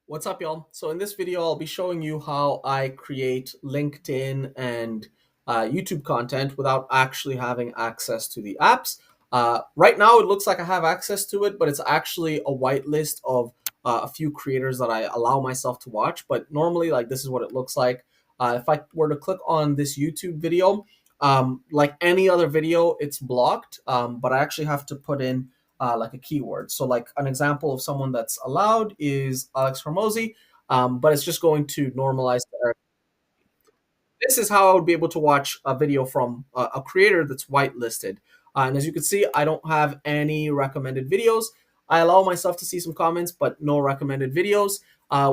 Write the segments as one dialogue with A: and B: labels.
A: What's up, y'all? So in this video, I'll be showing you how I create LinkedIn and YouTube content without actually having access to the apps. Right now, it looks like I have access to it, but it's actually a whitelist of a few creators that I allow myself to watch. But normally, like this is what it looks like. If I were to click on this YouTube video, like any other video, it's blocked, but I actually have to put in like a keyword. So like an example of someone that's allowed is Alex Hormozy, but it's just going to normalize the this is how I would be able to watch a video from a creator that's whitelisted. And as you can see, I don't have any recommended videos. I allow myself to see some comments, but no recommended videos.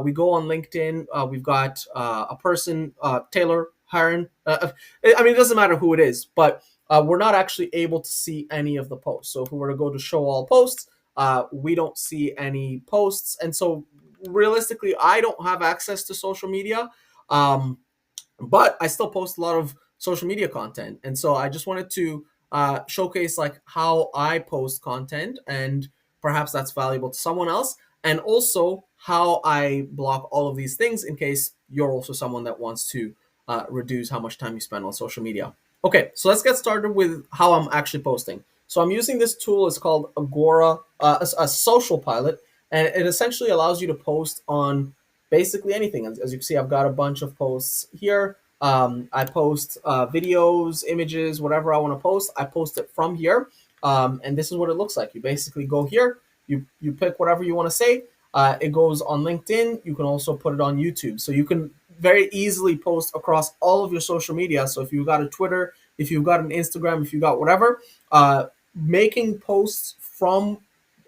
A: We go on LinkedIn. We've got a person, Taylor Heron. I mean, it doesn't matter who it is, but we're not actually able to see any of the posts. So if we were to go to show all posts, we don't see any posts. And so realistically, I don't have access to social media. Um, but I still post a lot of social media content, and so I just wanted to showcase like how I post content, and perhaps that's valuable to someone else, and also how I block all of these things in case you're also someone that wants to reduce how much time you spend on social media. Okay, so let's get started with how I'm actually posting. So I'm using this tool. It's called Agora, a social pilot, and it essentially allows you to post on basically anything. As you can see, I've got a bunch of posts here. I post videos, images, whatever I want to post. I post it from here, and this is what it looks like. You basically go here, you pick whatever you want to say. It goes on LinkedIn. You can also put it on YouTube, so you can very easily post across all of your social media. So if you've got a Twitter, if you've got an Instagram, if you got whatever, making posts from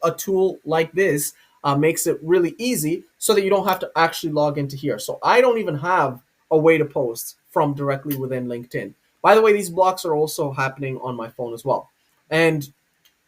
A: a tool like this makes it really easy so that you don't have to actually log into here. So I don't even have a way to post from directly within LinkedIn. By the way, these blocks are also happening on my phone as well. And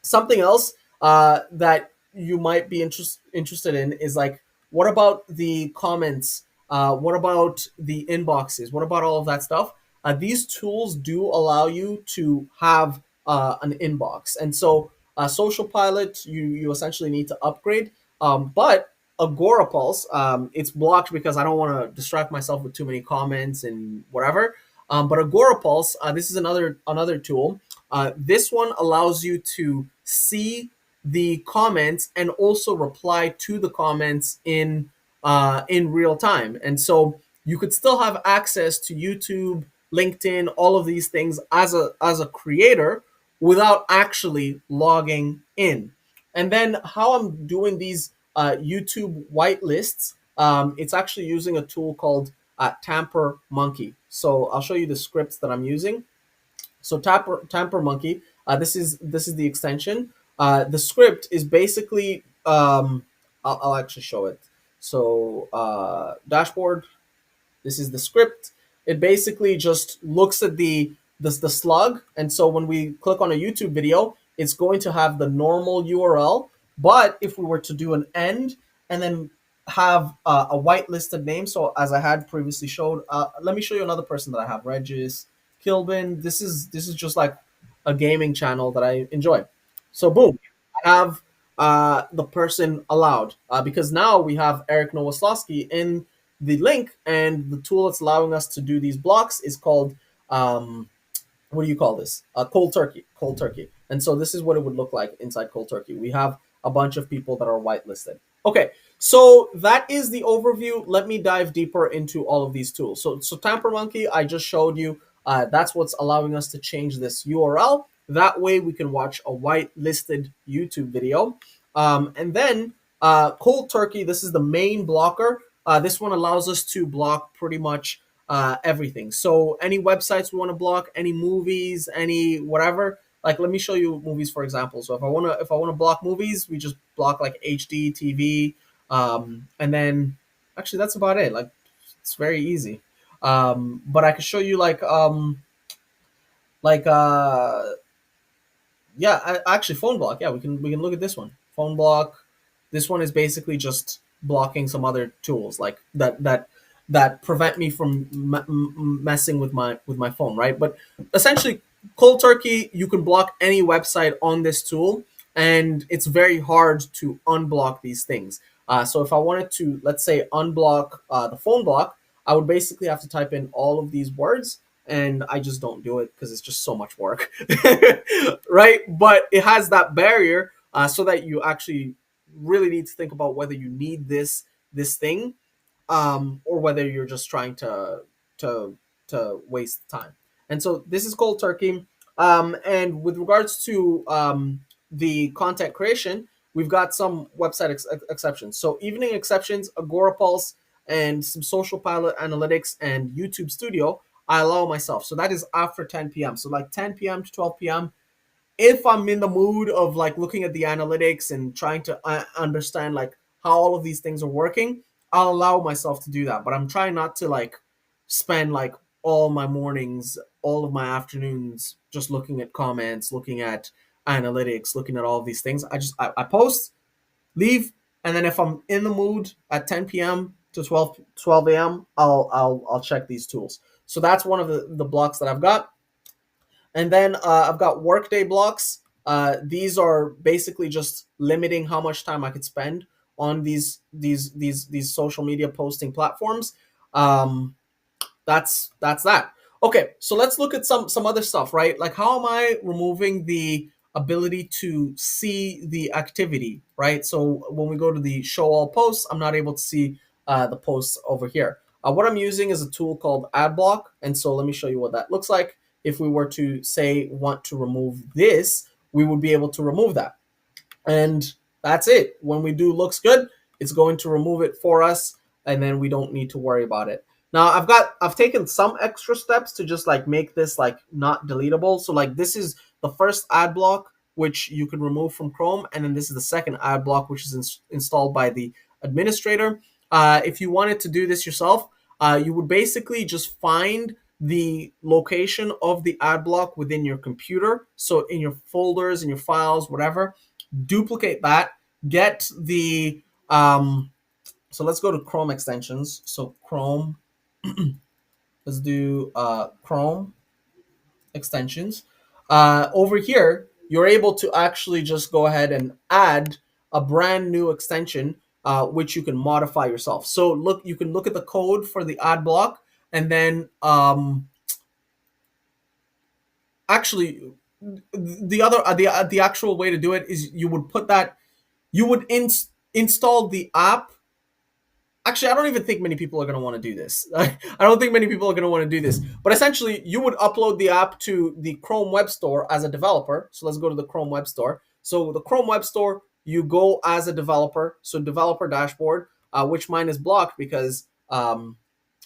A: something else that you might be interested in is like, what about the comments? What about the inboxes? What about all of that stuff? These tools do allow you to have an inbox, and so Social Pilot, you essentially need to upgrade. But Agora Pulse, it's blocked because I don't want to distract myself with too many comments and whatever. But Agora Pulse, this is another tool. This one allows you to see the comments and also reply to the comments in real time. And so you could still have access to YouTube, LinkedIn, all of these things as a creator without actually logging in. And then how I'm doing these YouTube whitelists, it's actually using a tool called Tamper Monkey. So I'll show you the scripts that I'm using. So Tamper Monkey, this is the extension. The script is basically I'll actually show it. So dashboard. This is the script. It basically just looks at the slug, and so when we click on a YouTube video, it's going to have the normal URL. But if we were to do an end and then have a whitelisted name, so as I had previously showed, let me show you another person that I have, Regis Kilbin. This is just like a gaming channel that I enjoy. So boom, I have the person allowed because now we have Eric Nowoslawski in the link, and the tool that's allowing us to do these blocks is called what do you call this? Cold turkey. Cold turkey. And so this is what it would look like inside cold turkey. We have a bunch of people that are whitelisted. Okay, so that is the overview. Let me dive deeper into all of these tools. So Tamper Monkey, I just showed you. That's what's allowing us to change this URL. That way we can watch a whitelisted YouTube video. And then cold turkey, this is the main blocker. This one allows us to block pretty much everything. So any websites we want to block, any movies, any whatever. Like let me show you movies for example. So if I wanna block movies, we just block like HD TV, and then actually that's about it. Like it's very easy. But I can show you like yeah, actually phone block. Yeah, we can look at this one. Phone block. This one is basically just blocking some other tools like that prevent me from messing with my phone, right? But essentially, cold turkey, you can block any website on this tool, and it's very hard to unblock these things. So if I wanted to, let's say, unblock the phone block, I would basically have to type in all of these words, and I just don't do it because it's just so much work, right? But it has that barrier, so that you actually really need to think about whether you need this thing, or whether you're just trying to waste time. And so this is cold turkey. And with regards to the content creation, we've got some website exceptions. So evening exceptions, Agorapulse, and some social pilot analytics and YouTube Studio, I allow myself. So that is after 10 p.m. So like 10 p.m. to 12 p.m. If I'm in the mood of like looking at the analytics and trying to understand like how all of these things are working, I'll allow myself to do that. But I'm trying not to like spend like all my mornings, all of my afternoons just looking at comments, looking at analytics, looking at all of these things. I post, leave, and then if I'm in the mood at 10 p.m. to 12 a.m., I'll check these tools. So that's one of the blocks that I've got. And then I've got workday blocks. These are basically just limiting how much time I could spend on these social media posting platforms. Um, that's that. Okay, so let's look at some other stuff, right? Like how am I removing the ability to see the activity, right? So when we go to the show all posts, I'm not able to see the posts over here. What I'm using is a tool called AdBlock, and so let me show you what that looks like. If we were to say want to remove this, we would be able to remove that. And that's it. When we do looks good, it's going to remove it for us, and then we don't need to worry about it. Now I've taken some extra steps to just like make this like not deletable. So like this is the first ad block which you can remove from Chrome, and then this is the second ad block which is installed by the administrator. If you wanted to do this yourself, you would basically just find the location of the ad block within your computer. So in your folders, in your files, whatever, duplicate that, get the so let's go to Chrome extensions. So Chrome, let's do Chrome extensions. Over here, you're able to actually just go ahead and add a brand new extension, which you can modify yourself. So look, you can look at the code for the ad block, and then actually the other the actual way to do it is you would put that, you would install the app. Actually, I don't even think many people are going to want to do this. I don't think many people are going to want to do this. But essentially, you would upload the app to the Chrome Web Store as a developer. So let's go to the Chrome Web Store. So the Chrome Web Store, you go as a developer. So developer dashboard, which mine is blocked because,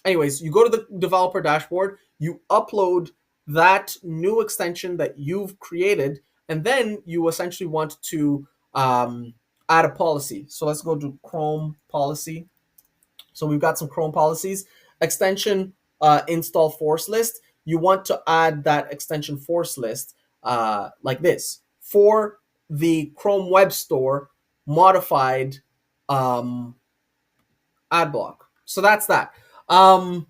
A: anyways, you go to the developer dashboard, you upload that new extension that you've created, and then you essentially want to add a policy. So let's go to Chrome policy. So we've got some Chrome policies. Extension install force list. You want to add that extension force list like this for the Chrome Web Store modified um, ad block. So that's that. So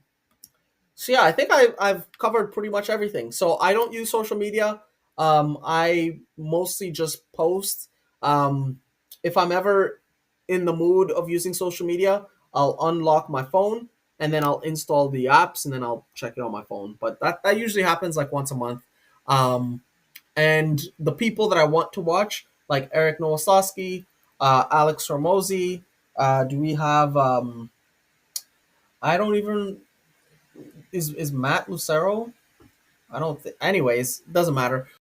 A: yeah, I think I've covered pretty much everything. So I don't use social media. I mostly just post. Um, if I'm ever in the mood of using social media, I'll unlock my phone and then I'll install the apps and then I'll check it on my phone. But that usually happens like once a month. Um, and the people that I want to watch, like Eric Nowosowski, Alex Hormozy, do we have? I don't even, is Matt Lucero? I don't think. Anyways, doesn't matter.